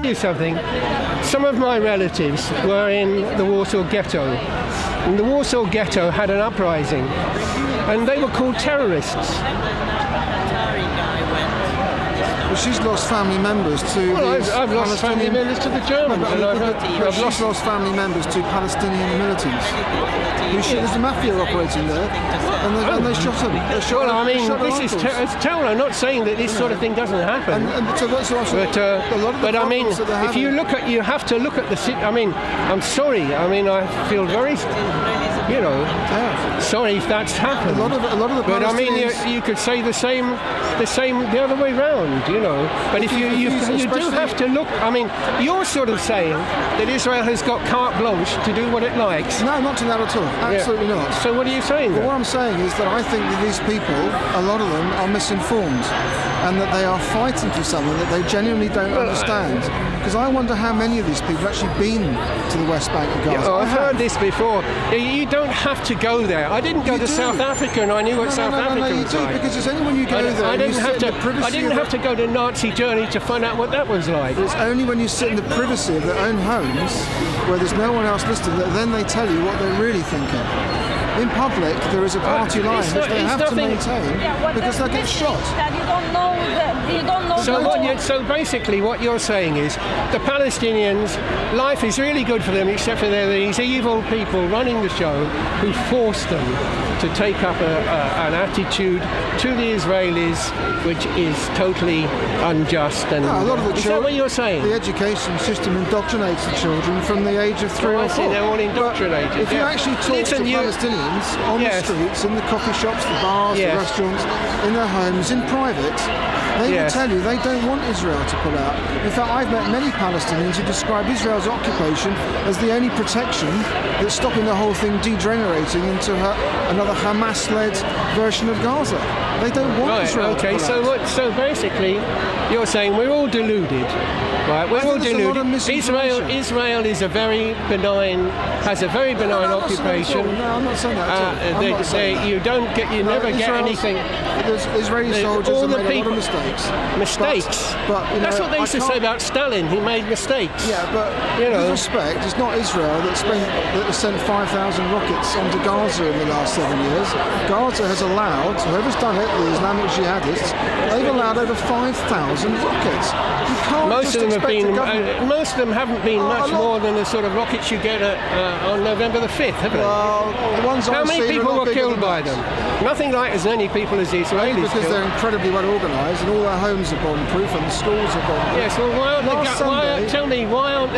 you something. Some of my relatives were in the Warsaw Ghetto, and the Warsaw Ghetto had an uprising, and they were called terrorists. Well, she's lost family members to I've lost family members to the Germans. She's lost family members to Palestinian militants. There's a mafia operating there, and they shot them. Well, I mean, this is terrible. I'm not saying that this sort of thing doesn't happen. But I mean, if you look at, you have to look at the city. I mean, I'm sorry. I mean, I feel very, sorry if that's happened. A lot of the but I mean, you could say the same the other way round, But if you do have to look. I mean, you're sort of saying that Israel has got carte blanche to do what it likes. No, not to that at all. Absolutely not. So what are you saying? Well, what I'm saying is that I think that these people, a lot of them, are misinformed, and that they are fighting for something that they genuinely don't understand. Because I wonder how many of these people have actually been to the West Bank of Gaza. I've heard this before. You don't have to go there. I didn't go to South Africa, and I knew what South Africa was like. Because it's only when you go there. I didn't have to go to Nazi Germany to find out what that was like. It's only when you sit in the privacy of their own homes, where there's no one else listening, that then they tell you what they're really thinking. In public, there is a party line which they have to maintain because they get shot. You don't know. So basically, what you're saying is the Palestinians, life is really good for them, except for these evil people running the show who force them to take up an attitude to the Israelis, which is totally unjust. And a lot of the is that what you're saying? The education system indoctrinates the children from the age of 3 or 4. I see, they're all indoctrinated. If you actually talk to Palestinians on the streets, in the coffee shops, the bars, the restaurants, in their homes, in private, they will tell you they don't want Israel to pull out. In fact, I've met many Palestinians who describe Israel's occupation as the only protection that's stopping the whole thing degenerating into another Hamas-led version of Gaza. They don't want Israel to pull out. So basically, you're saying we're all deluded. Right, we're all deluded. Israel is has a very benign occupation. No, I'm not saying that You never get anything. Israeli soldiers have made a lot of mistakes. Mistakes? But that's what they used to say about Stalin. He made mistakes. Yeah, but with respect, it's not Israel that has sent 5,000 rockets onto Gaza in the last 7 years. Gaza has allowed, whoever's done it, the Islamic jihadists, they've allowed over 5,000 rockets. You can't most of them haven't been much more than the sort of rockets you get on November the 5th, have they? Well, the ones How many people were killed by them? Nothing like as many people as the Israelis. Because they're incredibly well organised, and all their homes are bomb-proof, and the schools are bomb-proof. Yes, well, why aren't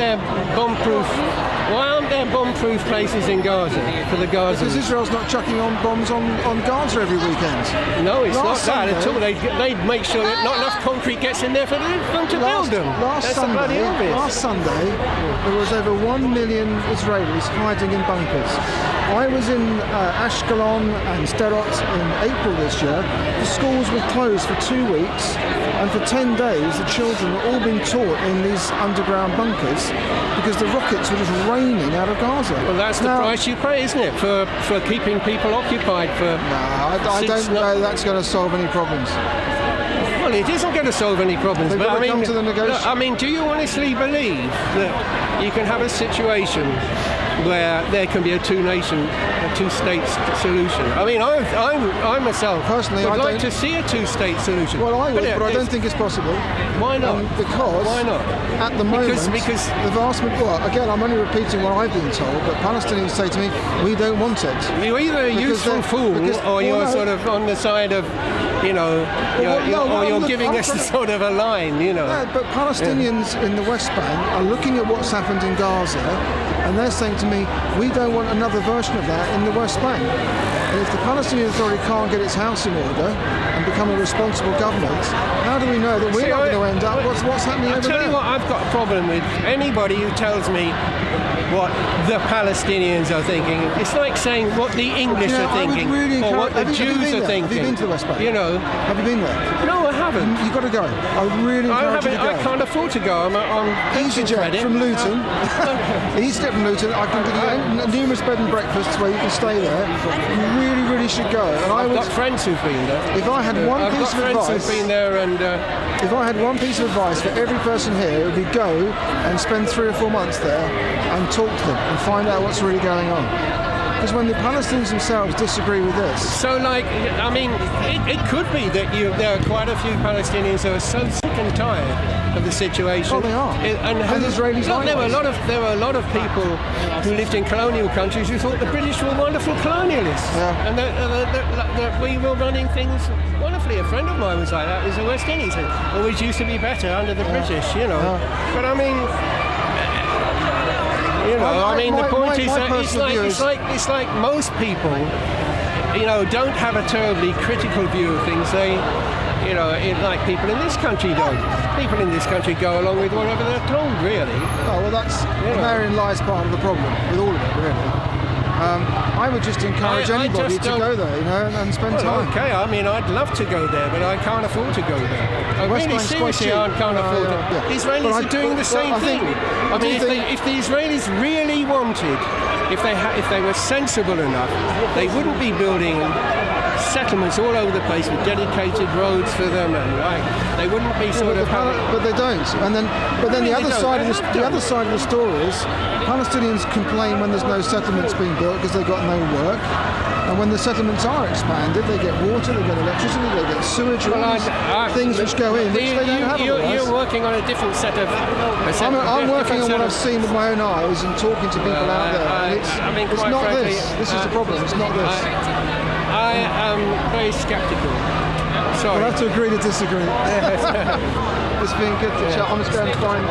there bomb-proof places in Gaza for the Gazans? Because Israel's not chucking on bombs on Gaza every weekend. No, it's not that at all. They make sure that not enough concrete gets in there for them to build them. Last Sunday, there was over 1 million Israelis hiding in bunkers. I was in Ashkelon and Sderot in April this year. The schools were closed for 2 weeks, and for 10 days the children were all being taught in these underground bunkers because the rockets were just raining out of Gaza. Well, that's the price you pay, isn't it, for keeping people occupied for... No, I don't know that's going to solve any problems. Well, it isn't going to solve any problems, but I mean, do you honestly believe that you can have a situation where there can be a two-state solution? I mean, I myself personally would like to see a two-state solution. Well, I would, but I don't think it's possible. Why not? Why not? At the moment, because the vast majority. Well, again, I'm only repeating what I've been told, but Palestinians say to me, "We don't want it." You're either a useful fool, or you're sort of on the side of, you're giving us sort of a line, No, but Palestinians in the West Bank are looking at what's happened in Gaza, and they're saying to me, we don't want another version of that in the West Bank. And if the Palestinian Authority can't get its house in order and become a responsible government, how do we know that we're not going to end up what's happening over there? I'll tell you what I've got a problem with. Anybody who tells me what the Palestinians are thinking, it's like saying what the English are thinking, or what the Jews are thinking. Have you been to the West Bank? Have you been there? No, I haven't. haven't. You've got to go. I really encourage you to go. I can't afford to go. I'm on EasyJet from Luton. EasyJet from Luton. I can give you numerous bed and breakfasts where you can stay there. You really should go. And I've got friends who've been there. If I had one piece of advice, who've been there, and if I had one piece of advice for every person here, it would be go and spend 3 or 4 months there and talk to them and find out what's really going on. Because when the Palestinians themselves disagree with this... So, like, I mean, it could be that there are quite a few Palestinians who are so sick and tired of the situation. Oh, they are. And Israelis look, there were a lot of people who lived in colonial countries who thought the British were wonderful colonialists. Yeah. And that we were running things wonderfully. A friend of mine was like that. He was the West Indies. It always used to be better under the British, you know. Yeah. But I mean... You know, I mean, the point is that it's like most people, you know, don't have a terribly critical view of things. They, you know, like people in this country don't. People in this country go along with whatever they're told, really. Oh, well, that's therein lies part of the problem with all of it, really. I would just encourage anybody to go there, you know, and spend time. Okay, I mean, I'd love to go there, but I can't afford to go there. I really seriously can't afford it. Yeah. Israelis are doing the same thing. I mean, if the Israelis really wanted, if they were sensible enough, they wouldn't be building settlements all over the place with dedicated roads for them, and they wouldn't be but they don't. But then the other side of the story is Palestinians complain when there's no settlements being built because they've got no work. And when the settlements are expanded, they get water, they get electricity, they get sewage, things which go in, which they don't have otherwise. You're working on a different set of... I'm working on what I've seen with my own eyes and talking to people out there. It's not this. This is the problem. It's not this. I am very sceptical. Sorry. We'll have to agree to disagree. It's been good to chat. I'm just going to find...